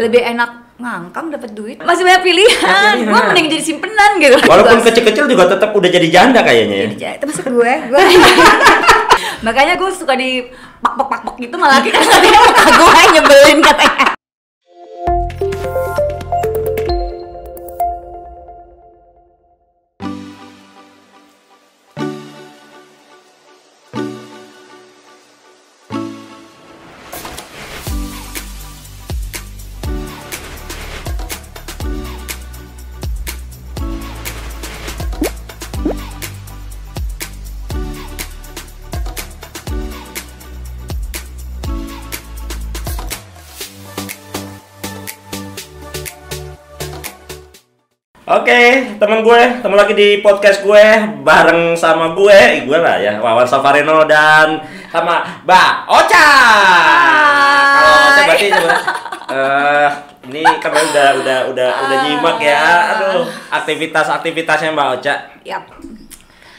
Lebih enak ngangkang dapat duit, masih banyak pilihan. Gue mending jadi simpenan gitu. Walaupun kecil-kecil juga tetap udah jadi janda kayaknya ya. Termasuk gue. Makanya gue suka di pak gitu, malah laki kan tadinya muka gue nyebelin katanya. Oke, temen gue, ketemu lagi di podcast gue bareng sama gue lah ya, Wawan Safarino dan sama Mbak Ocha. Kalau Ocha berarti ini kan udah nyimak ya, aduh aktivitasnya Mbak Ocha. Yap.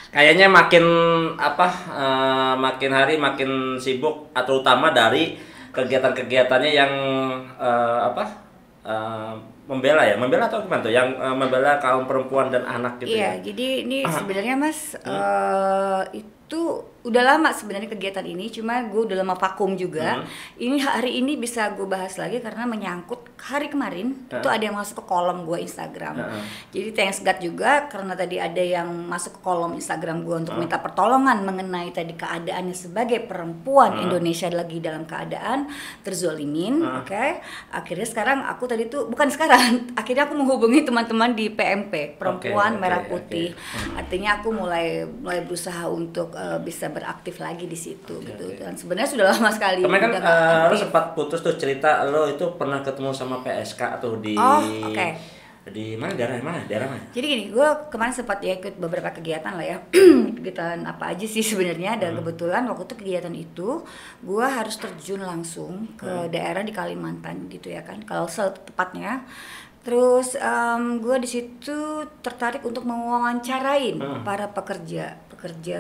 Kayaknya makin hari makin sibuk, atau utama dari kegiatan-kegiatannya yang membela atau gimana tuh, yang membela kaum perempuan dan anak gitu. Iya, ya. jadi ini sebenarnya Mas itu udah lama sebenarnya kegiatan ini, cuma gue udah lama vakum juga. Ini hari ini bisa gue bahas lagi karena menyangkut hari kemarin itu ada yang masuk ke kolom gue Instagram. Jadi thanks God juga karena tadi ada yang masuk ke kolom Instagram gue untuk minta pertolongan mengenai tadi keadaannya sebagai perempuan Indonesia lagi dalam keadaan terzolimin. Oke. Akhirnya sekarang aku tadi tuh akhirnya aku menghubungi teman-teman di PMP Perempuan Merah Putih. Artinya aku mulai berusaha untuk bisa beraktif lagi di situ gitu. Dan sebenarnya sudah lama sekali. Kemarin kan lo sempat putus tuh, cerita lo itu pernah ketemu sama PSK atau di di daerah mana? Jadi gini, gue kemarin sempat ya ikut beberapa kegiatan lah ya. Kegiatan apa aja sih sebenarnya, dan kebetulan waktu itu kegiatan itu gue harus terjun langsung ke daerah di Kalimantan gitu ya kan, kalau tepatnya. Terus gue di situ tertarik untuk mewawancarain para pekerja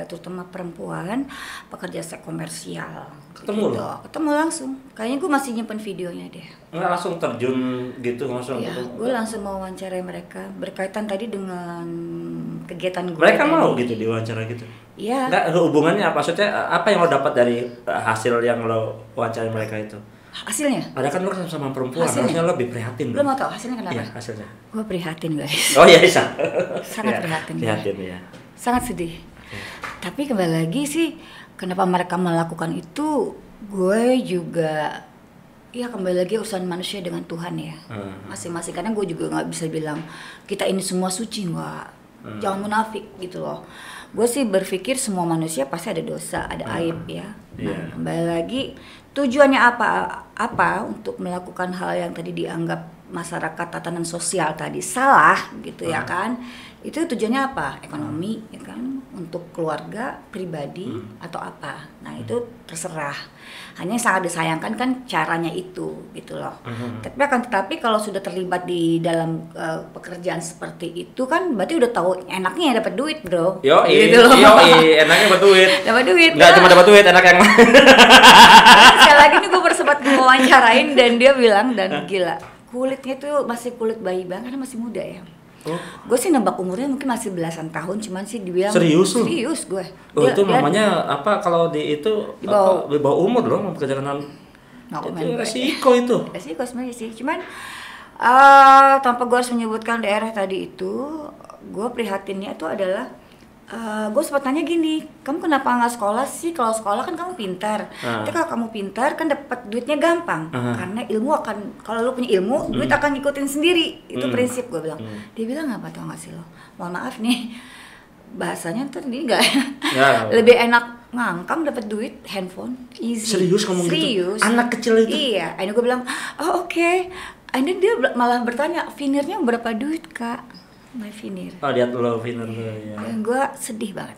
terutama perempuan, pekerja seks komersial. Ketemu gitu. Ketemu langsung. Kayaknya gue masih nyimpen videonya deh. Nggak langsung terjun gitu langsung? Iya, gue langsung mewawancarai mereka berkaitan tadi dengan kegiatan gue. Mereka mau gitu diwawancara gitu? Iya. Nggak, hubungannya apa? Maksudnya apa yang lo dapat dari hasil yang lo wawancarai mereka itu? Hasilnya? Ada kan lo sama perempuan, harusnya lo lebih prihatin. Lo mau tau hasilnya kenapa? Iya, hasilnya. Gue prihatin guys. Oh iya, bisa. Sangat prihatin. Prihatin ya. Sangat sedih. Tapi kembali lagi sih, kenapa mereka melakukan itu, gue juga ya kembali lagi urusan manusia dengan Tuhan ya. Masing-masing, karena gue juga nggak bisa bilang kita ini semua suci, nggak. Jangan munafik gitu loh. Gue sih berpikir semua manusia pasti ada dosa, ada aib ya. Nah, kembali lagi tujuannya apa untuk melakukan hal yang tadi dianggap masyarakat tatanan sosial tadi salah gitu ya kan. Itu tujuannya apa? Ekonomi ya kan, untuk keluarga, pribadi atau apa. Nah, itu terserah. Hanya yang sangat disayangkan kan caranya itu gitu loh. Tetapi kalau sudah terlibat di dalam pekerjaan seperti itu kan berarti udah tahu enaknya dapat duit, Bro. Gitu loh. Enaknya dapat duit. Dapat duit. Enggak cuma dapat duit, enak yang sekali lagi nih gue sempat mewawancarain dan dia bilang, dan gila, kulitnya tuh masih kulit bayi banget karena masih muda ya. Gue sih nembak umurnya mungkin masih belasan tahun, cuman sih dibilang serius gue. Itu namanya apa kalau di itu di bawah umur loh pekerjaan. Itu resiko itu. Resiko sebenarnya sih, cuman tanpa gue harus menyebutkan daerah tadi itu, gue prihatinnya itu adalah gue sempat tanya gini, kamu kenapa nggak sekolah sih? Kalau sekolah kan kamu pintar. Tapi kalau kamu pintar kan dapat duitnya gampang. Karena ilmu akan, kalau lu punya ilmu, duit akan ngikutin sendiri. Itu prinsip gue bilang. Dia bilang apa tau nggak sih lo? Mohon maaf nih, bahasanya tadi nggak ya. Lebih enak ngangkang dapat duit handphone, easy. Serius ngomong gitu? Anak kecil itu? Iya. Akhirnya gue bilang, oke. Akhirnya dia malah bertanya, vinirnya berapa duit kak? My vinir. Lihat lo vinir ya. Dan gue sedih banget.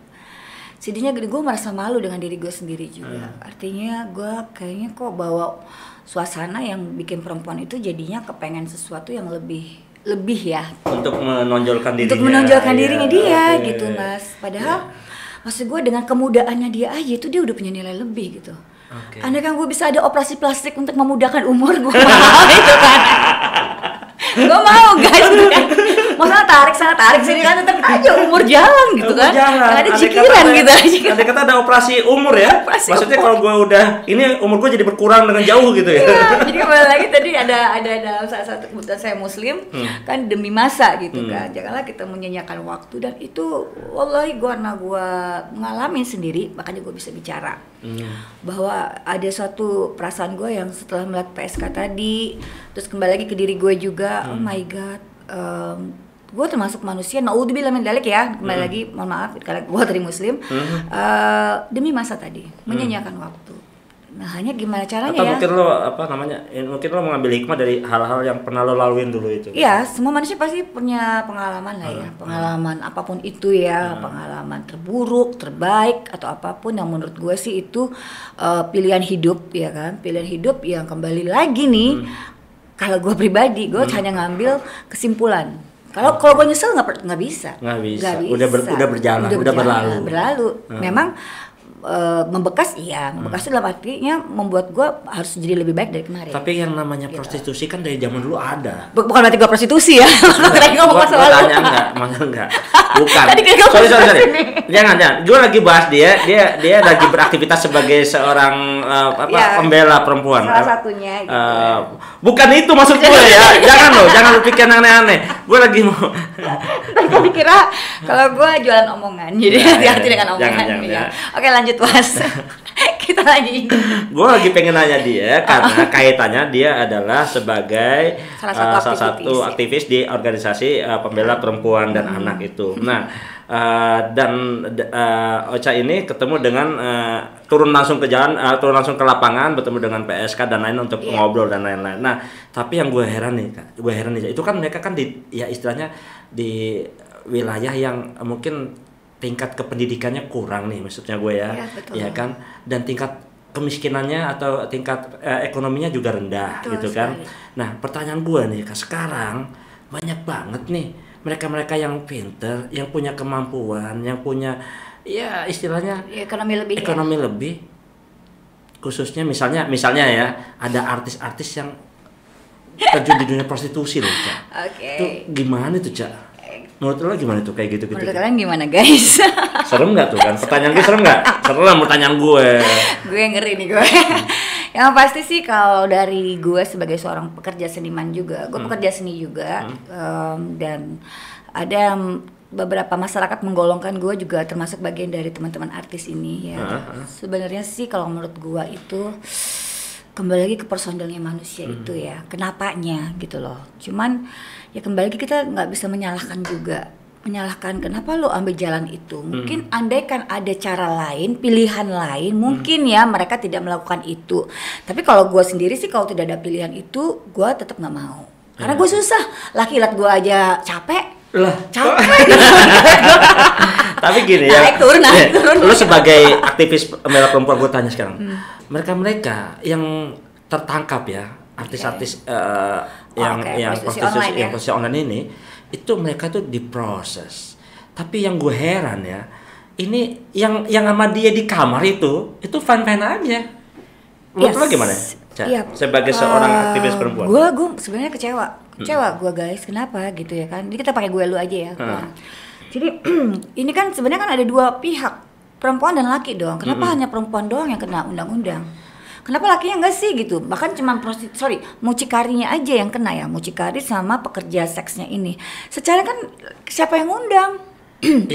Sedihnya gini, gue merasa malu dengan diri gue sendiri juga. Artinya gue kayaknya kok bawa suasana yang bikin perempuan itu jadinya kepengen sesuatu yang lebih ya. Untuk menonjolkan dirinya. Untuk menonjolkan dirinya dia gitu Mas. Padahal maksud gue dengan kemudaannya dia aja itu dia udah punya nilai lebih gitu. Andai kan gue bisa ada operasi plastik untuk memudahkan umur gue, gitu kan. tarik sini kan tetap aja umur jalan gitu kan. Jalan. Ada cikiran gitu aja. Ada kata ada operasi umur ya. Maksudnya kalau gue udah ini umur gue jadi berkurang dengan jauh gitu ya. Iya, jadi kembali lagi tadi ada salah satu kebetulan saya muslim kan demi masa gitu kan. Janganlah kita menyanyiakan waktu, dan itu wallahi karena gue ngalamin sendiri makanya gue bisa bicara. Bahwa ada suatu perasaan gue yang setelah melihat PSK tadi, terus kembali lagi ke diri gue juga, oh my god, gue termasuk manusia, naudzubillah min dzalik ya, kembali lagi mohon maaf karena gue dari muslim, demi masa tadi menyanyiakan waktu. Nah hanya gimana caranya atau ya? mungkin lo mungkin lo mengambil hikmah dari hal-hal yang pernah lo laluin dulu itu. Iya, semua manusia pasti punya pengalaman lah ya, pengalaman apapun itu ya, pengalaman terburuk, terbaik atau apapun yang menurut gue sih itu pilihan hidup ya kan, pilihan hidup yang kembali lagi nih. Kalau gue pribadi, gue hanya ngambil kesimpulan. Kalau gue nyesel nggak bisa. Udah berjalan, udah berlalu. Memang membekas membekas itu dalam artinya membuat gue harus jadi lebih baik dari kemarin. Tapi yang namanya prostitusi kan dari zaman dulu ada. Bukan berarti gue prostitusi ya. Tadi ngomong masa lalu. Enggak. Bukan. Sorry. Jangan. Gue lagi bahas dia lagi beraktivitas sebagai seorang pembela perempuan. Salah satunya gitu. Bukan itu maksud gue ya. Jangan lu pikir aneh-aneh. Gue lagi mau. Gue kira kalau gue jualan omongan, jadi hati-hati dengan omongan. Jangan. Oke, lanjut Mas. Kita lagi. Gue lagi pengen nanya dia karena kaitannya dia adalah sebagai salah satu aktivis di organisasi pembela perempuan dan anak itu. Nah, dan Ocha ini ketemu dengan turun langsung ke jalan, turun langsung ke lapangan, bertemu dengan PSK dan lain untuk ngobrol dan lain-lain. Nah, tapi yang gue heran nih itu kan mereka kan istilahnya di wilayah yang mungkin tingkat kependidikannya kurang nih, maksudnya gue ya kan, dan tingkat kemiskinannya atau tingkat ekonominya juga rendah, betul gitu kan. Nah pertanyaan gue nih, sekarang banyak banget nih mereka yang pinter, yang punya kemampuan, yang punya ya istilahnya ekonomi lebih, khususnya misalnya ya ada artis-artis yang terjun di dunia prostitusi loh, Cak. Itu gimana tuh, Cak? Menurut lo gimana tuh kayak gitu? Menurut kalian gimana guys? Serem nggak tuh kan? Pertanyaan gue serem nggak? Serem pertanyaan gue. Gue ngeri nih gue. Yang pasti sih kalau dari gue sebagai seorang pekerja seniman juga, gue pekerja seni juga, dan ada beberapa masyarakat menggolongkan gue juga termasuk bagian dari teman-teman artis ini ya. Sebenarnya sih kalau menurut gue itu kembali lagi ke personalnya manusia itu ya, kenapanya gitu loh. Cuman ya kembali lagi kita nggak bisa menyalahkan kenapa lo ambil jalan itu. Mungkin andai kan ada cara lain, pilihan lain, mungkin ya mereka tidak melakukan itu. Tapi kalau gue sendiri sih kalau tidak ada pilihan itu, gue tetap nggak mau. Karena gue susah, laki-laki gue aja capek. Tapi gini naik turun. Lu sebagai aktivis pembela perempuan, gue tanya sekarang, mereka yang tertangkap ya, artis-artis yang prostitusi online ini, itu mereka tuh diproses. Tapi yang gue heran ya, ini yang sama dia di kamar itu fine-fine aja. Menurut lo gimana? Sebagai seorang aktivis perempuan. Gue sebenarnya kecewa gue guys, kenapa gitu ya kan? Jadi kita pakai gue lu aja ya. Jadi ini kan sebenarnya kan ada dua pihak, perempuan dan laki dong. Kenapa hanya perempuan doang yang kena undang-undang? Kenapa lakinya enggak sih gitu? Bahkan cuma mucikarinya aja yang kena ya, mucikari sama pekerja seksnya ini. Secara kan siapa yang ngundang?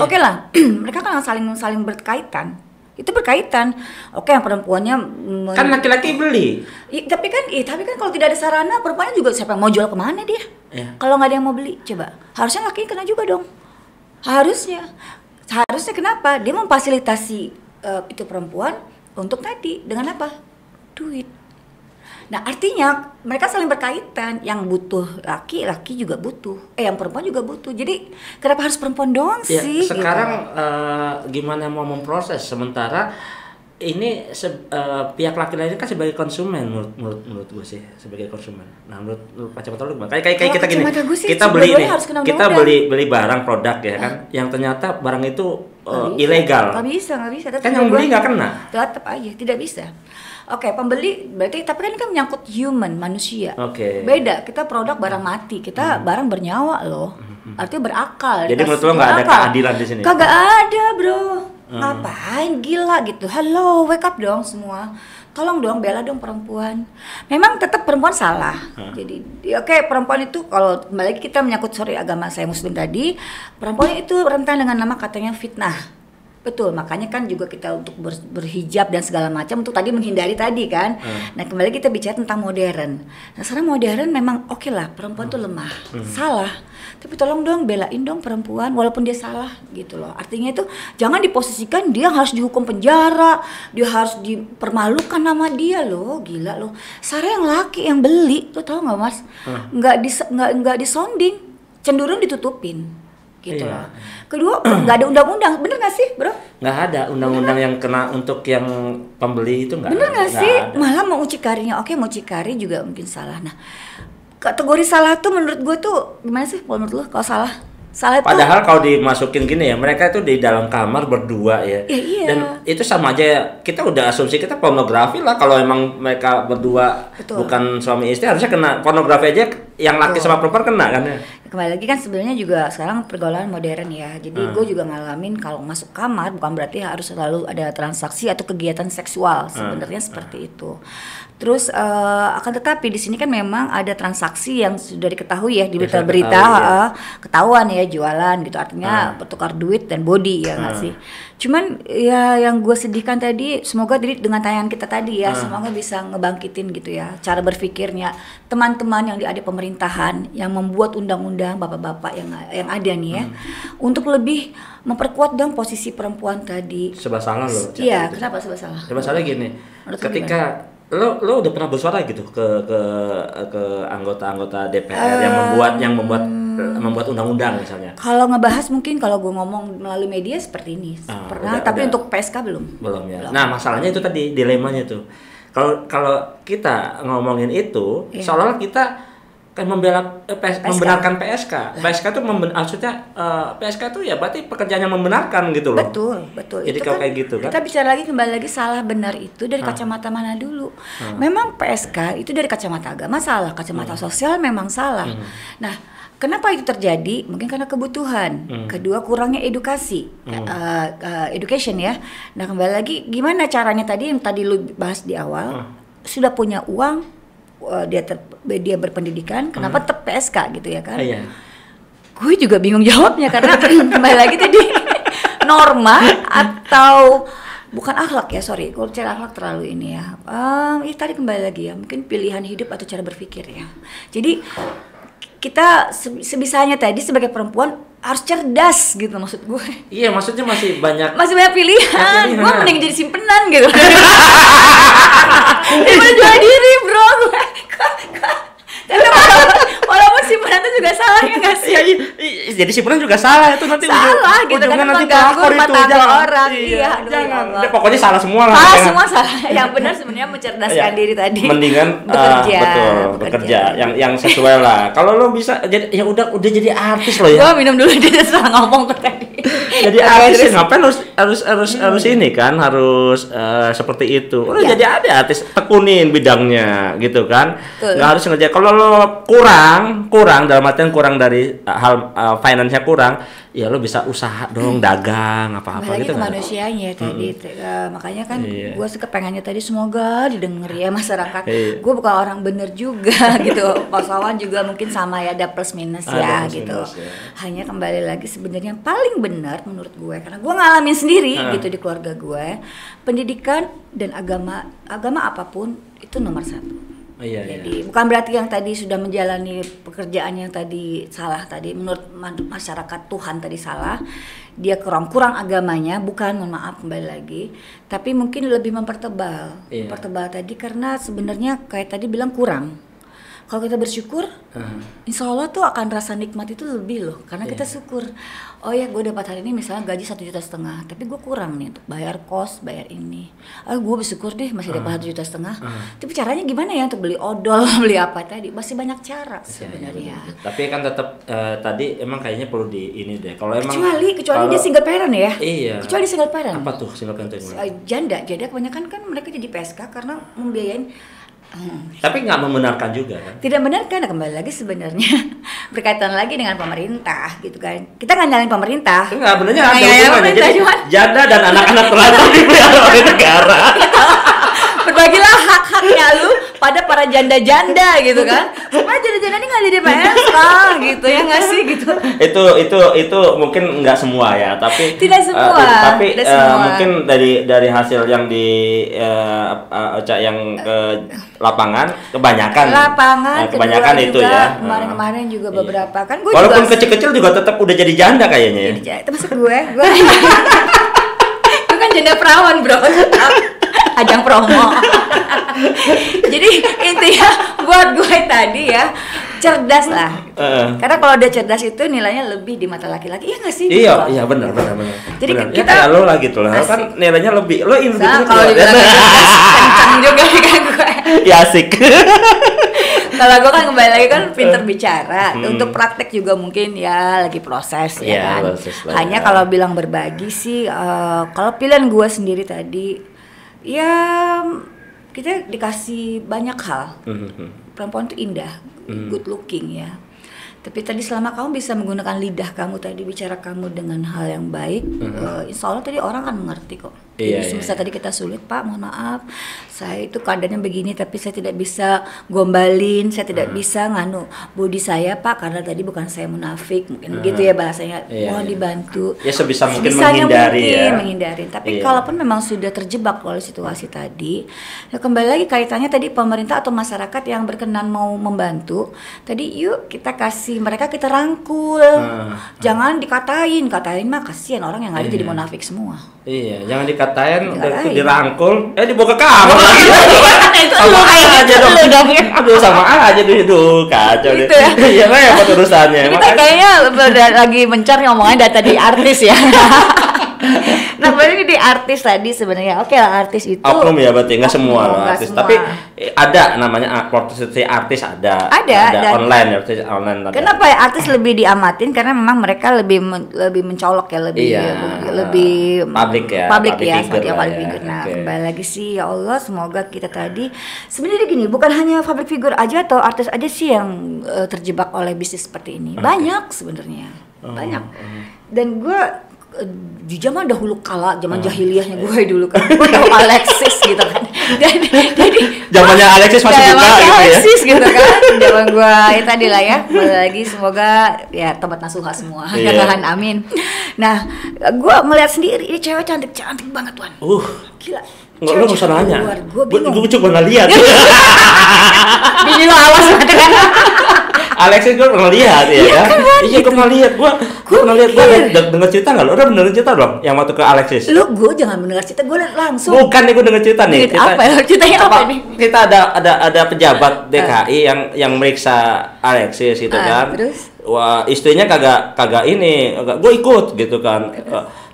Oke lah, mereka kan saling berkaitan. Itu berkaitan. Oke, yang perempuannya kan laki-laki beli. Tapi kan kalau tidak ada sarana, perempuannya juga siapa yang mau jual kemana dia? Kalau nggak ada yang mau beli, coba. Harusnya laki kena juga dong. Harusnya kenapa? Dia memfasilitasi itu perempuan untuk tadi dengan apa? Duit. Nah artinya mereka saling berkaitan. Yang butuh laki juga butuh. Yang perempuan juga butuh. Jadi kenapa harus perempuan doang sih? Sekarang gimana mau memproses? Sementara ini pihak laki-laki kan sebagai konsumen menurut gue sih, sebagai konsumen. Nah menurut kacamata lu gimana? Kayak kita gini, kita beli barang produk ya kan, yang ternyata barang itu ilegal. Nggak bisa. Kan yang beli nggak kena. Tetap aja tidak bisa. Oke, pembeli berarti, tapi kan ini kan menyangkut human, manusia. Beda, kita produk barang mati, kita barang bernyawa loh. artinya berakal. Jadi menurut lo nggak ada keadilan di sini? Kagak ada bro. Ngapain gila gitu. Halo, wake up dong semua. Tolong dong bela dong perempuan. Memang tetap perempuan salah. Jadi oke, perempuan itu kalau kembali lagi kita menyangkut agama saya muslim tadi, perempuan itu rentan dengan nama katanya fitnah. Betul, makanya kan juga kita untuk berhijab dan segala macam untuk tadi menghindari tadi kan. Nah kembali kita bicara tentang modern. Nah sekarang modern memang oke lah, perempuan tuh lemah, salah. Tapi tolong dong belain dong perempuan walaupun dia salah gitu loh. Artinya itu jangan diposisikan dia harus dihukum penjara, dia harus dipermalukan nama dia loh, gila loh. Sarah yang laki yang beli, lo tau nggak mas? Nggak disonding, cenderung ditutupin. Gitu loh. Kedua, nggak ada undang-undang, bener nggak sih, bro? Nggak ada undang-undang yang kena untuk yang pembeli itu nggak. Bener nggak sih? Ada. Malah mau mucikarinya, oke mucikari juga mungkin salah. Nah, kategori salah tuh menurut gue tuh gimana sih? Menurut lo kalau salah itu? Padahal kalau dimasukin gini ya, mereka itu di dalam kamar berdua ya. Iya. Dan itu sama aja, kita udah asumsi kita pornografi lah kalau emang mereka berdua. Betul. Bukan suami istri harusnya kena pornografi aja, yang laki sama perempuan kena kan ya. Kembali lagi kan sebenarnya juga sekarang pergaulan modern ya. Jadi gue juga ngalamin kalau masuk kamar bukan berarti harus selalu ada transaksi atau kegiatan seksual. Sebenarnya seperti itu. Terus akan tetapi di sini kan memang ada transaksi yang sudah diketahui ya di berita-berita ketahuan ya jualan gitu, artinya bertukar duit dan body ya nggak sih. Cuman ya yang gue sedihkan tadi, semoga dengan tayangan kita tadi ya semoga bisa ngebangkitin gitu ya cara berpikirnya teman-teman yang di pemerintahan yang membuat undang-undang bapak-bapak yang ada nih ya untuk lebih memperkuat dong posisi perempuan tadi. Serba salah loh. Iya, kenapa serba salah? Serba salah gini. Ketika lo udah pernah bersuara gitu ke anggota-anggota DPR yang membuat undang-undang misalnya. Kalau ngebahas mungkin kalau gue ngomong melalui media seperti ini pernah, tapi untuk PSK belum ya. Nah masalahnya itu tadi dilemanya tuh. Kalau kita ngomongin itu seolah-olah kita kan membenarkan PSK. PSK itu maksudnya PSK itu ya berarti pekerjaan yang membenarkan gitu loh. Betul. Jadi kalau kayak gitu kan. Kita bicara kembali lagi salah benar itu dari kacamata mana dulu. Memang PSK itu dari kacamata agama salah, kacamata sosial memang salah. Nah, kenapa itu terjadi? Mungkin karena kebutuhan. Kedua, kurangnya edukasi, education ya. Nah, kembali lagi gimana caranya yang tadi lu bahas di awal, sudah punya uang, dia berpendidikan, kenapa tetap PSK gitu ya kan? Gue juga bingung jawabnya karena kembali lagi tadi norma atau bukan akhlak ya, sorry, kalau cara akhlak terlalu ini ya. Tadi kembali lagi ya, mungkin pilihan hidup atau cara berpikir ya. Jadi kita sebisanya tadi sebagai perempuan harus cerdas gitu maksud gue. Iya, maksudnya masih banyak pilihan. Gue mending jadi simpenan gitu. Dia jual diri bro. Tapi walaupun simpenan itu juga salah ya nggak sih? Jadi simpenan juga salah itu nanti salah gitu kan, mengganggu rumah tangga orang. Iya, jangan. Pokoknya salah semua lah. Semua salah. Yang benar sebenarnya mencerdaskan diri tadi. Mendingan bekerja yang sesuai lah. Kalau lo bisa jadi ya udah jadi artis lo ya. Gua minum dulu dia salah ngomong tadi. Jadi artis ngapain harus ini kan, harus seperti itu. Lo jadi ada artis, tekunin bidangnya gitu kan. Nggak harus ngerjain. Kalau lo kurang dalam artian kurang dari hal finance-nya kurang, ya lo bisa usaha dong, dagang apa-apa gitu kan. Manusianya tadi makanya kan gue suka pengennya tadi semoga didengar ya masyarakat. Gue bukan orang bener juga gitu. Pak Sawan juga mungkin sama ya, ada plus minus ya gitu. Hanya kembali lagi sebenarnya yang paling benar menurut gue, karena gue ngalamin sendiri gitu di keluarga gue, pendidikan dan agama apapun itu nomor satu. Jadi bukan berarti yang tadi sudah menjalani pekerjaan yang tadi salah tadi menurut masyarakat Tuhan tadi salah, dia kurang agamanya, bukan, mohon maaf kembali lagi, tapi mungkin lebih mempertebal tadi karena sebenarnya kayak tadi bilang kurang. Kalau kita bersyukur, insya Allah tuh akan rasa nikmat itu lebih loh, karena kita syukur. Oh ya, gue dapat hari ini misalnya gaji 1,5 juta, tapi gue kurang nih untuk bayar kos, bayar ini. Gue bersyukur deh masih dapat 1,5 juta. Tapi caranya gimana ya untuk beli odol, beli apa tadi? Masih banyak cara sebenarnya. Tapi kan tetap tadi emang kayaknya perlu di ini deh. Kalau emang kecuali dia single parent ya. Iya. Kecuali single parent. Apa tuh single parent itu? Janda kebanyakan kan mereka jadi PSK karena membiayain Tapi nggak membenarkan juga kan? Tidak benar kan, kembali lagi sebenarnya berkaitan lagi dengan pemerintah gitu kan. Kita nggak nyalain pemerintah. Enggak, benernya ada Nggak nyalain hubungannya. pemerintah, Jadi cuman janda dan anak-anak telanjang dipelihara oleh negara. berbagilah hak-haknya lu pada para janda-janda gitu kan, supaya janda-janda ini nggak jadi PSK gitu ya nggak sih gitu. Itu mungkin nggak semua ya, tapi Tidak semua, tapi tidak semua. mungkin dari hasil yang di Ocha yang ke lapangan kebanyakan kebanyakan kedua itu juga, ya. kemarin juga Iya. beberapa kan gue Walaupun juga kecil-kecil juga tetap udah jadi janda kayaknya ya. termasuk gue gue kan janda perawan bro, ajang promo. Jadi intinya buat gue tadi ya, cerdas lah. Karena kalau udah cerdas itu nilainya lebih di mata laki-laki, iya nggak sih? Iya, iya benar. Jadi benar. kita ya, kayak lo lah gitu lah, asik. kan nilainya lebih. Lo Nah, kalau dibilang kencang juga kan gue. ya asik. Kalau gue kan kembali lagi kan pinter bicara. Untuk praktek juga mungkin ya lagi proses ya Iya, kan. proses lah, Hanya ya. kalau bilang berbagi sih, kalau pilihan gue sendiri tadi, ya kita dikasih banyak hal. Perempuan itu indah, good looking ya. Tapi tadi selama kamu bisa menggunakan lidah kamu tadi, bicara kamu dengan hal yang baik, insya Allah tadi orang kan mengerti kok. Iya, Jadi misalnya tadi kita sulit, Pak mohon maaf, saya itu keadaannya begini tapi saya tidak bisa gombalin, saya tidak bisa nganu body saya Pak, karena tadi bukan saya munafik, mungkin gitu ya bahasanya, Iya, mohon iya. dibantu. Ya sebisa mungkin Sebisanya menghindari mungkin, ya. menghindarin. Tapi Iya. kalaupun memang sudah terjebak oleh situasi tadi, ya kembali lagi kaitannya tadi pemerintah atau masyarakat yang berkenan mau membantu, tadi yuk kita kasih mereka, kita rangkul. Jangan katain mah kasihan orang yang ada jadi munafik semua. Iya, jangan dikatain, udah itu Dikatain. dirangkul, dibawa ke kamar lagi. Itu Sama lu kayak aja gitu dong. lu dong. Aduh, sama aja dulu kacau deh. Gitu ya. Iya, repot urusannya. Kita Makanya kayaknya udah lagi mencari ngomongnya data di artis ya. Nah, berarti di artis tadi sebenarnya oke lah, artis itu oknum ya berarti nggak semua oknum, loh nggak artis. semua. Tapi ada namanya prostitusi artis ada. Ada, dan- online artis online ada. Kenapa ya artis lebih diamatin, karena memang mereka lebih mencolok ya, lebih Iya, lebih public ya, public public ya, figure sebagai lah public ya, figure. Nah, oke. kembali lagi sih ya Allah, semoga kita tadi sebenarnya gini, bukan hanya public figure aja atau artis aja sih yang terjebak oleh bisnis seperti ini. Banyak sebenarnya. Banyak. Dan gue di zaman dahulu kala, zaman jahiliyahnya gue dulu kan, gue tahu Alexis gitu kan. Jadi Zamannya Alexis masih buka zamannya gitu ya. Alexis gitu kan. Zaman gue ya tadi lah ya. Kembali lagi semoga ya tempat nasuha semua. Iya. Ya kan, amin. Nah, gue melihat sendiri ini cewek cantik banget Tuan. Gila. Nggak, lo nggak usah nanya. Gue bingung. Gue cuma lihat. Bini lo awas banget kan. Alexis gue pernah lihat ya Iya, kan? kan, Iya gue pernah lihat. Gue pernah lihat. Gue mikir. denger cerita nggak? Lo udah benerin cerita belum? Yang waktu ke Alexis? Lu gue jangan mendengar cerita, gue lihat langsung. Bukan nih, gue denger cerita nih. Apa ya? Ceritanya apa nih? Kita ada pejabat DKI yang meriksa Alexis gitu kan. Terus? Wah, istrinya kagak ini, gue ikut gitu kan.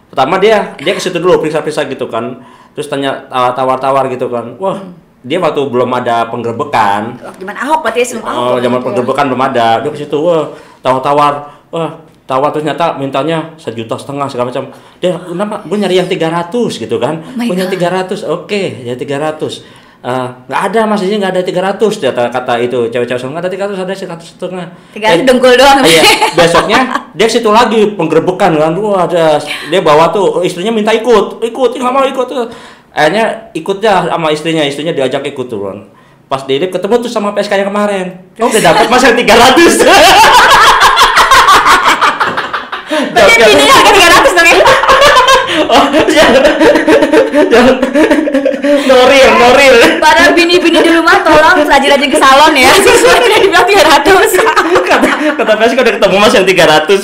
Pertama dia ke situ dulu periksa-periksa gitu kan. Terus tanya tawar-tawar gitu kan. Wah, dia waktu belum ada penggerbekan. Waktu zaman Ahok berarti ya, sebelum Ahok. Zaman penggerbekan belum ada. Dia ke situ, wah, tawar-tawar. Wah, tawar ternyata mintanya 1,5 juta segala macam. Dia, kenapa? Gue nyari yang 300 gitu kan. my Gue nyari God. 300. Oke, ya 300. Nggak ada, maksudnya nggak ada 300 kata itu cewek-cewek semua, nggak ada 300, ada 1,5. 300 dengkul doang. Iya, besoknya dia ke situ lagi penggerbekan kan. Wah, dia bawa tuh istrinya minta ikut, nggak mau ikut tuh. Akhirnya ikutnya sama istrinya diajak ikut tuh kan. Pas di lift ketemu tuh sama PSK yang kemarin. Oh, udah dapat mas yang 300. Berarti bininya harga 300 dong ya. Oh, jangan. Noril. Para bini-bini di rumah tolong rajin-rajin ke salon ya. Sesuai tidak dibilang 300. Kata PSK udah ketemu mas yang 300.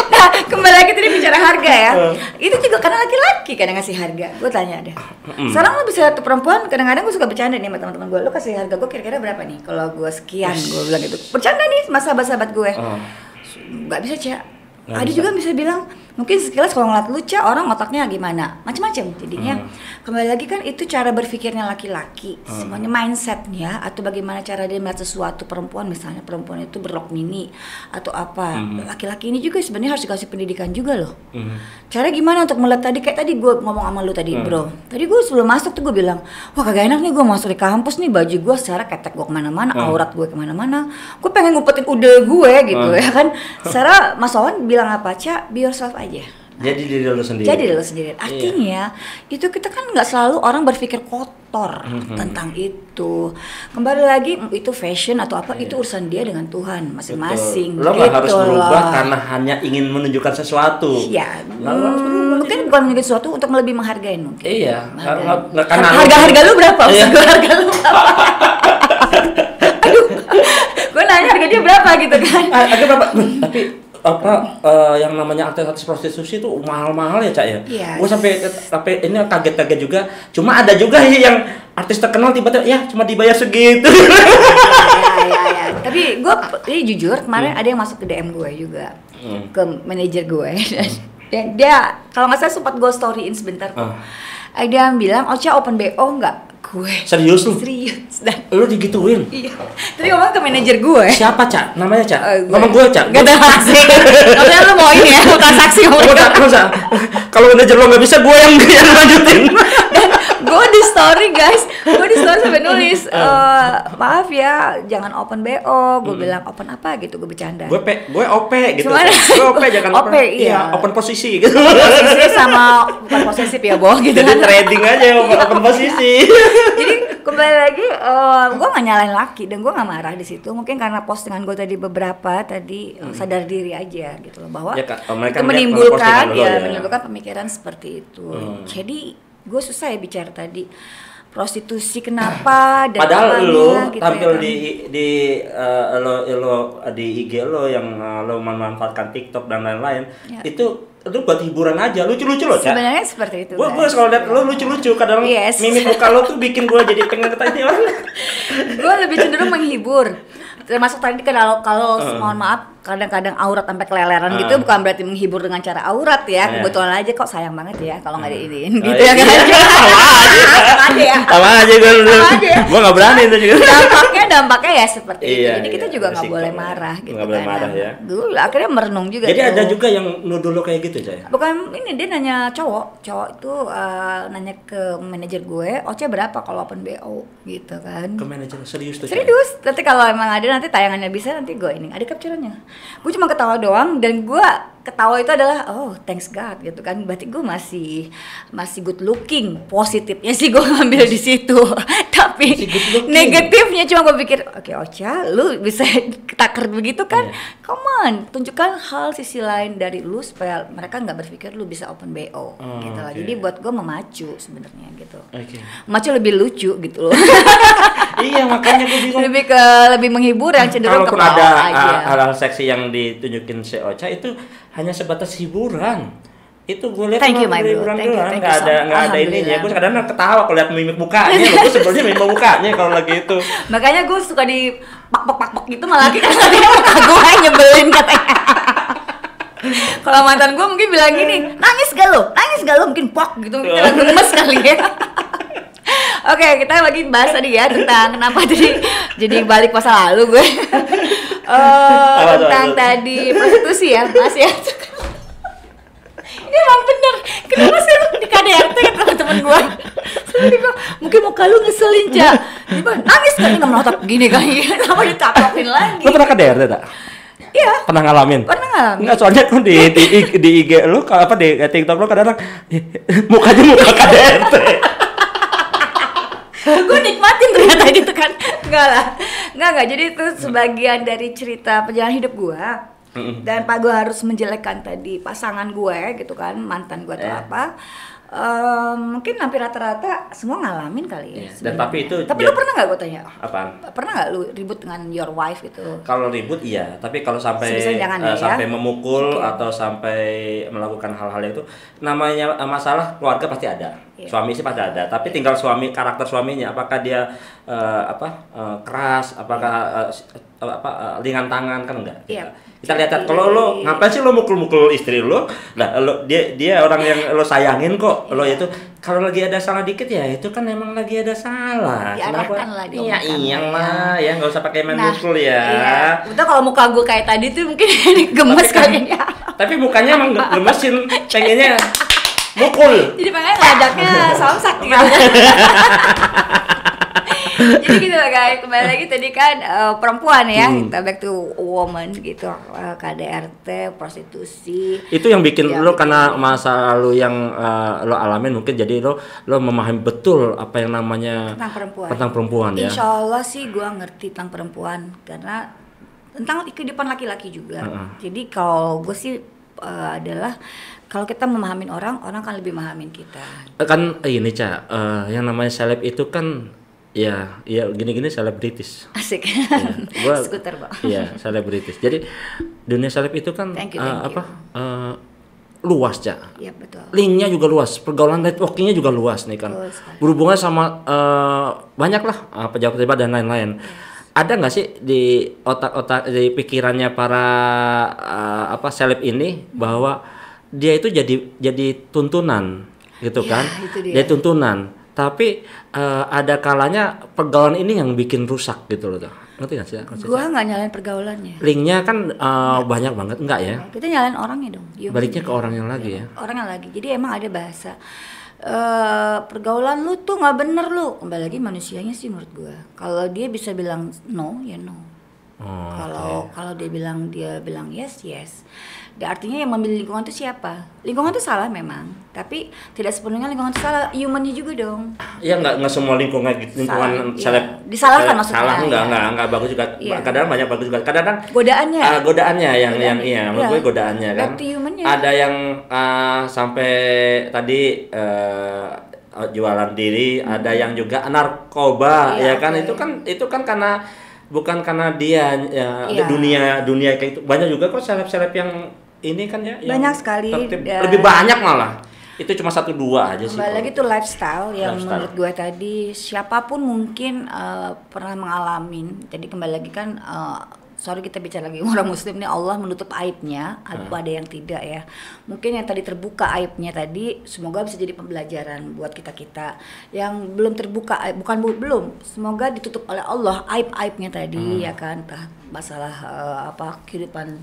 Nah, kembali lagi tadi bicara harga ya. Itu juga karena laki-laki kadang ngasih harga. Gue tanya deh. Sekarang lo bisa tuh perempuan, kadang-kadang gue suka bercanda nih sama teman-teman gue. Lo kasih harga gue kira-kira berapa nih? Kalau gue sekian, gue bilang gitu. Bercanda nih sama sahabat-sahabat gue. Nggak bisa, Cak. Ada juga bisa bilang, mungkin sekilas kalau ngeliat lu Ca, orang otaknya gimana macam-macam jadinya. Kembali lagi kan itu cara berpikirnya laki-laki, semuanya mindsetnya atau bagaimana cara dia melihat sesuatu. Perempuan misalnya, perempuan itu berrok mini atau apa, laki-laki ini juga sebenarnya harus dikasih pendidikan juga loh. Cara gimana untuk melihat tadi, kayak tadi gue ngomong sama lu tadi bro, tadi gue sebelum masuk tuh gue bilang, wah kagak enak nih gue masuk di kampus nih, baju gue secara ketek gue kemana-mana, aurat gue kemana-mana, gue pengen ngumpetin udah gue gitu ya kan. Secara Mas Wawan bilang apa, Ca, be yourself aja. Jadi diri lu sendiri. Jadi diri lu sendiri. Artinya itu kita kan nggak selalu orang berpikir kotor tentang itu. Kembali lagi itu fashion atau apa itu urusan dia dengan Tuhan masing-masing. Lo nggak harus berubah karena hanya ingin menunjukkan sesuatu. Iya. Mungkin bukan menunjukkan sesuatu untuk lebih menghargai mungkin. Iya. Karena harga lu berapa? Iya. Harga lu berapa? Aduh, gue nanya harga dia berapa gitu kan? Harga berapa? Tapi yang namanya artis prostitusi itu mahal-mahal ya Cak ya. Yes. Gue sampai ini kaget-kaget juga. Cuma ada juga yang artis terkenal tiba-tiba ya cuma dibayar segitu. Ya. Tapi gue jujur kemarin ada yang masuk ke DM gue juga ke manajer gue dan dia kalau nggak salah sempat gue storyin sebentar kok. Dia bilang Ocha open BO nggak? Gue serius lu? Serius dan lu digituin? Iya. Tapi ngomong ke manajer gue. Siapa Cak? Namanya Cak? Ngomong gue Cak? Gak ada saksi. Maksudnya lu mau ini ya, bukan saksi ngomong. Kalau manajer lo nggak bisa, gue yang lanjutin. Gue di story guys, gue di story sampai nulis maaf ya jangan open BO. Gue bilang open apa gitu, gue bercanda. Gue OP gitu. Gue OP jangan OP iya. Open posisi gitu. Posisi sama bukan posesif ya boh gitu. Jadi trading aja open posisi. Jadi kembali lagi gue nggak nyalain laki dan gue nggak marah di situ. Mungkin karena postingan gue tadi beberapa sadar diri aja gitu loh bahwa ya, itu menimbulkan pemikiran seperti itu. Jadi gue susah ya bicara tadi prostitusi kenapa dan padahal lo gitu tampil ya, lo di IG lo yang lo memanfaatkan TikTok dan lain-lain itu buat hiburan aja, lucu-lucu loh, Cak. Sebenarnya seperti itu. Gue kalau liat lo lucu-lucu, kadang mimik muka lo tuh bikin gue jadi pengen ketawa. Gue lebih cenderung menghibur. Termasuk tadi kalau mohon maaf kadang-kadang aurat sampai keleleran gitu bukan berarti menghibur dengan cara aurat ya. Kebetulan aja kok sayang banget ya kalau nggak diinin gitu ya kan. Sama aja gue nggak berani itu juga. Dampaknya ya seperti itu. Jadi kita juga nggak boleh marah gitu. Nggak boleh marah ya. Dulu akhirnya merenung juga. Jadi ada juga yang nuduh lo kayak gitu Cak? Bukan ini, dia nanya cowok itu nanya ke manajer gue, Oce berapa kalau open BO gitu kan. Ke manajer serius tuh? Serius, nanti kalau emang ada nanti tayangannya bisa nanti gue ini, ada capture-nya. Gue cuma ketawa doang dan gue ketawa itu adalah oh thanks God gitu kan, berarti gue masih good looking, positifnya sih gue ngambil di situ. Tapi negatifnya cuma gue pikir oke, Ocha lu bisa ketaker begitu kan, come on tunjukkan hal sisi lain dari lu supaya mereka nggak berpikir lu bisa open BO gitu lah. Jadi buat gue memacu sebenarnya gitu, memacu lebih lucu gitu loh. Iya makanya gue bilang lebih menghibur yang cenderung kalaupun ada hal-hal seksi yang ditunjukin si Ocha itu hanya sebatas hiburan. Itu gue lihat hiburan doang, nggak ada ininya. Gue kadang ketawa kalau lihat mimik mukanya. Gue sebenarnya mimik mukanya kalau lagi itu. Makanya gue suka di pak gitu malah karena muka gue nyebelin katanya. Kalau mantan gue mungkin bilang gini, nangis gak lo mungkin pok gitu, mungkin gemes kali ya. Oke, kita lagi bahas tadi ya tentang kenapa jadi balik masa lalu gue. Tentang tadi prostitusi ya, Mas ya. Ini emang bener. Kenapa sih lu di KDRT kan teman-teman gue? Tiba mungkin muka lu ngeselin, Cak. Tiba nangis kan enggak melotot gini kan. Kenapa ditakokin lagi? Lu pernah KDRT tak? Iya. Pernah ngalamin? Enggak, soalnya kan di IG lu apa di TikTok lu kadang mukanya muka KDRT. Gue nikmatin ternyata gitu kan. Enggak, jadi itu sebagian dari cerita perjalanan hidup gue. Dan Pak gue harus menjelekkan tadi pasangan gue gitu kan, mantan gue atau apa. Mungkin hampir rata-rata semua ngalamin kali ya. Dan tapi lu pernah nggak gue tanya? Apaan? Pernah nggak lu ribut dengan your wife gitu? Kalau ribut iya, tapi kalau sampai sampai memukul atau sampai melakukan hal-hal itu, namanya masalah keluarga pasti ada. Suami sih pada ada, tapi tinggal karakter suaminya, apakah dia keras, apakah ringan tangan, kan enggak. Kita lihat, kalau lo ngapain sih lo mukul-mukul istri lo? Nah, dia orang yang lo sayangin kok. Lo itu kalau lagi ada salah dikit ya itu kan emang lagi ada salah. Diarahkan lah, iyalah ya, nggak usah pakai main mukul ya. Iya. Betul, kalau muka gue kayak tadi tuh mungkin gemes kayaknya. Tapi mukanya emang gemesin, pengennya mukul. Jadi pengen ngeladaknya samsak gitu. Jadi gitu lah guys, kembali lagi tadi kan perempuan ya, kita back to woman gitu, KDRT, prostitusi. Itu yang bikin lo karena masa lalu yang lo alamin mungkin, jadi lo memahami betul apa yang namanya tentang perempuan ya. Insya Allah sih gue ngerti tentang perempuan karena tentang kehidupan laki-laki juga. Jadi kalau gue sih adalah kalau kita memahamin orang kan lebih memahamin kita. Kan ini yang namanya seleb itu kan ya gini-gini selebritis. Asik. Ya, skuter, Pak. Iya, selebritis. Jadi dunia seleb itu kan luas, Cak. Iya, betul. Linknya juga luas, pergaulan networkingnya juga luas nih kan. Berhubungan sama banyak lah pejabat-pejabat dan lain-lain. Ada nggak sih di otak-otak, di pikirannya para seleb ini bahwa dia itu jadi tuntunan gitu kan? Dia tuntunan. Tapi ada kalanya pergaulan ini yang bikin rusak gitu loh, ngerti nggak sih? Gua nggak nyalain pergaulannya. Linknya kan banyak banget, enggak ya? Kita nyalain orangnya dong. Baliknya ke orangnya lagi ya. Orangnya lagi. Jadi emang ada bahasa pergaulan lu tuh nggak bener lu. Kembali lagi manusianya sih menurut gua. Kalau dia bisa bilang no, ya no. Kalau dia bilang yes. Artinya yang memilih lingkungan itu siapa? Lingkungan itu salah memang, tapi tidak sepenuhnya lingkungan itu salah, humannya juga dong. Iya, nggak semua lingkungan seleb disalahkan maksudnya. Nggak bagus juga. Kadang banyak bagus juga. Kadang godaannya yang menurut gue godaannya kan. Ada yang sampai tadi jualan diri, ada yang juga narkoba, ya kan? Itu kan karena bukan karena dia dunia kayak itu. Banyak juga kok seleb-seleb yang ini kan ya, banyak sekali, lebih banyak malah. Itu cuma 1-2 aja sih. Kembali lagi tuh lifestyle yang menurut gue tadi siapapun mungkin pernah mengalami. Jadi kembali lagi kan sorry kita bicara lagi orang muslim nih, Allah menutup aibnya, ada yang tidak ya. Mungkin yang tadi terbuka aibnya tadi, semoga bisa jadi pembelajaran buat kita yang belum terbuka, belum, semoga ditutup oleh Allah aib-aibnya tadi ya kan, entah masalah kehidupan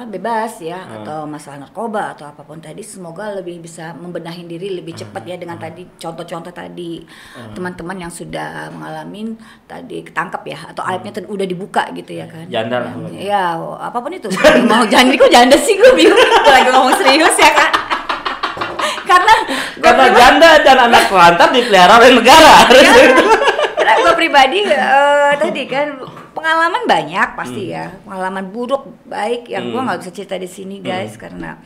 bebas ya, atau masalah narkoba atau apapun tadi, semoga lebih bisa membenahi diri lebih cepat ya dengan tadi contoh-contoh tadi teman-teman yang sudah mengalami tadi ketangkap ya, atau aibnya udah dibuka gitu ya kan. Janda lah. Ya apapun itu. Mau janda sih gue bingung lagi ngomong serius ya kan. Karena janda dan anak lantar dipelihara oleh negara. Karena gue pribadi tadi kan pengalaman banyak pasti ya, pengalaman buruk baik yang gue nggak bisa cerita di sini guys, karena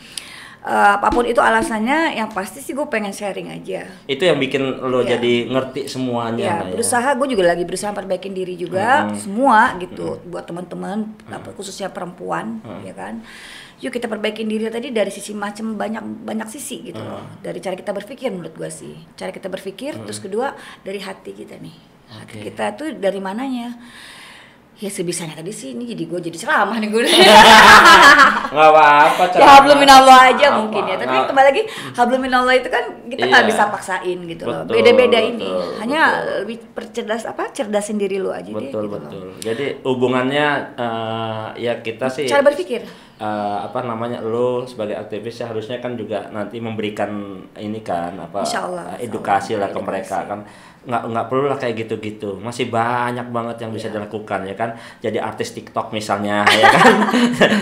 apapun itu alasannya, yang pasti sih gue pengen sharing aja. Itu yang bikin lo jadi ngerti semuanya. Berusaha, gue juga lagi berusaha perbaikin diri juga semua gitu buat teman-teman, khususnya perempuan ya kan. Yuk kita perbaikin diri tadi dari sisi banyak sisi gitu loh. Dari cara kita berpikir menurut gue sih, cara kita berpikir, terus kedua dari hati kita nih, hati kita tuh dari mananya. Ya sebisanya tadi sih, ini jadi gue jadi ceramah nih gue. Nggak apa-apa. Ya habluminallah aja mungkin ya. Tapi kembali lagi habluminallah itu kan kita nggak bisa paksain gitu loh. Beda-beda ini. Hanya lebih cerdasin diri lu aja deh. Betul. Jadi hubungannya ya kita sih. Cara berpikir. Lo sebagai aktivis ya harusnya kan juga nanti memberikan ini kan edukasi lah ke mereka kan. Nggak perlu lah kayak gitu-gitu, masih banyak banget yang bisa dilakukan ya kan. Jadi artis TikTok misalnya ya kan.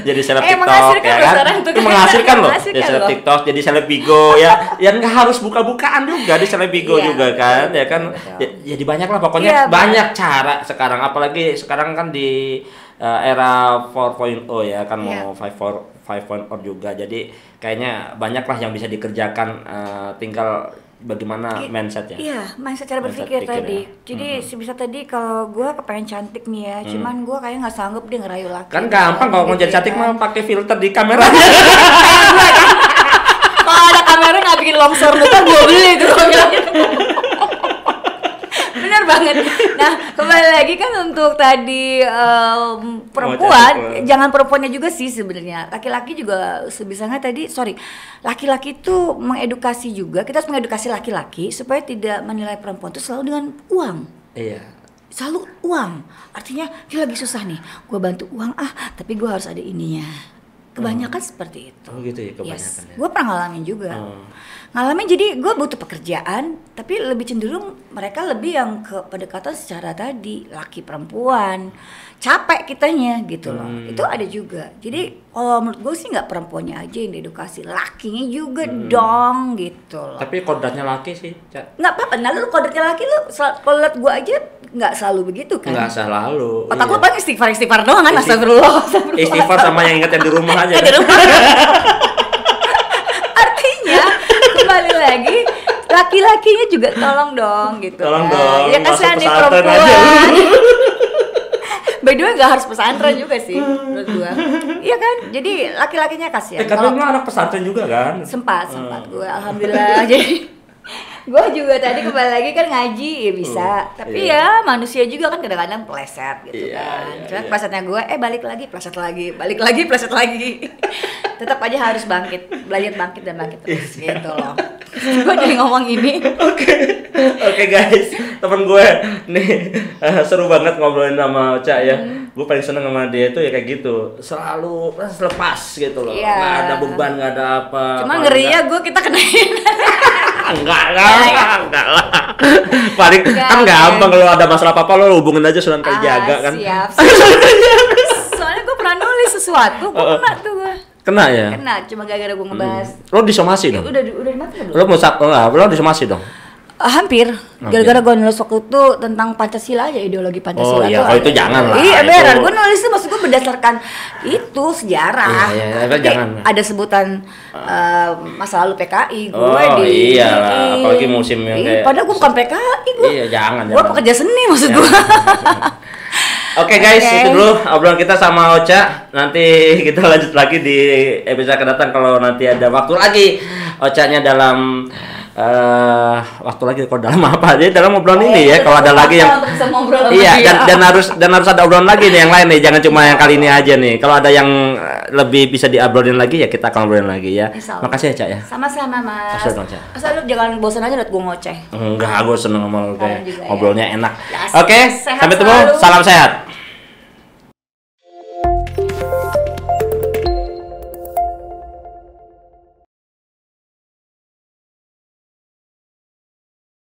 Jadi seleb TikTok ya kan, itu menghasilkan loh. Jadi seleb TikTok, jadi seleb Bigo ya. Ya nggak harus buka-bukaan juga di seleb Bigo juga kan ya kan. Jadi banyak lah pokoknya, banyak cara sekarang, apalagi sekarang kan di era 4.0 ya kan, mau 5.0 juga. Jadi kayaknya banyak lah yang bisa dikerjakan, tinggal bagaimana mindset ya? Iya, mindset cara berpikir tadi. Ya. Jadi sebisa tadi kalau gue kepengen cantik nih ya, cuman gue kayak nggak sanggup dia ngerayu laki. Kan gampang kalau mau jadi cantik mah pakai filter di kameranya. Kalau ada kamera nggak bikin longsor ntar gue beli tuh. Benar banget. Nah, kembali lagi kan untuk tadi perempuan, jangan perempuannya juga sih sebenarnya. Laki-laki juga sebisanya tadi, laki-laki itu mengedukasi juga. Kita harus mengedukasi laki-laki supaya tidak menilai perempuan itu selalu dengan uang. Iya. Selalu uang. Artinya dia lagi susah nih, gue bantu uang tapi gue harus ada ininya. Kebanyakan seperti itu. Oh gitu ya, kebanyakan. Yes. Ya. Gue pernah ngalamin juga. Ngalamin, jadi gue butuh pekerjaan, tapi lebih cenderung mereka lebih yang ke pendekatan secara tadi, laki perempuan, capek kitanya gitu loh. Itu ada juga. Jadi kalau menurut gue sih nggak perempuannya aja yang diedukasi, lakinya juga dong gitu loh. Tapi kodratnya laki sih, Cak. Nggak apa-apa, nah lu kodratnya laki lu, kalau liat gue aja nggak selalu begitu kan? Nggak selalu. Otak lu paling istighfar doang kan, astagfirullah. Istighfar sama yang ingat yang di rumah aja. Di rumah. Artinya kembali lagi, laki-lakinya juga tolong dong gitu. Tolong kan. dong. Ya kasihan nih perempuan. By the way gak harus pesantren juga sih menurut gua. Iya kan? Jadi laki-lakinya kasihan. Tapi lu anak pesantren juga kan? Sempat gua alhamdulillah. Jadi gue juga tadi kembali lagi kan ngaji ya bisa, tapi ya manusia juga kan kadang-kadang pleset gitu kan. Cuma plesetnya gue balik lagi, pleset lagi. Tetap aja harus bangkit, belajar bangkit dan bangkit terus gitu loh. Gue jadi ngomong ini. Oke guys, temen gue nih seru banget ngobrolin sama Ocha ya. Gue paling seneng sama dia itu ya kayak gitu, selalu lepas gitu loh. Nggak ada beban, nggak ada apa. Cuma ngeri ya gue kita kenain. Enggak lah. Paling kan gampang kalau ada masalah apa-apa lo hubungin aja Sunan Kalijaga kan. Siap. Soalnya gue pernah nulis sesuatu, gue kena tuh gue. Kena ya? Kena, cuma gara-gara gue ngebahas. Lo disomasi dong? Udah dimati belum? Lo disomasi dong? Hampir. Gara-gara gue nulis waktu itu tentang Pancasila aja, ideologi Pancasila. Oh iya, kalau itu jangan lah. Iya benar, gue nulis itu maksud gue berdasarkan itu sejarah. Iya, tapi jangan. ada sebutan masa lalu PKI gue iya lah, apalagi musim yang kayak. Padahal gue bukan PKI gue. Iya, jangan. Gue pekerja seni maksud gue. Oke guys, itu dulu obrolan kita sama Ocha. Nanti kita lanjut lagi di episode kedatang kalau nanti ada waktu lagi. Ochanya dalam waktu lagi kalau dalam apa aja dalam obrolan ini ya. Kalau ada lagi yang dan harus ada obrolan lagi nih yang lain nih. Jangan cuma yang kali ini aja nih. Kalau ada yang lebih bisa diobrolin lagi ya kita akan obrolin lagi ya. Makasih ya Cak ya. Sama-sama Mas. Makasih dong Cak. Asal lu jangan bosan aja liat gue ngoceh. Enggak, gue seneng sama lu kayak ngobrolnya enak. Ya, Oke, sampai ketemu. Salam sehat.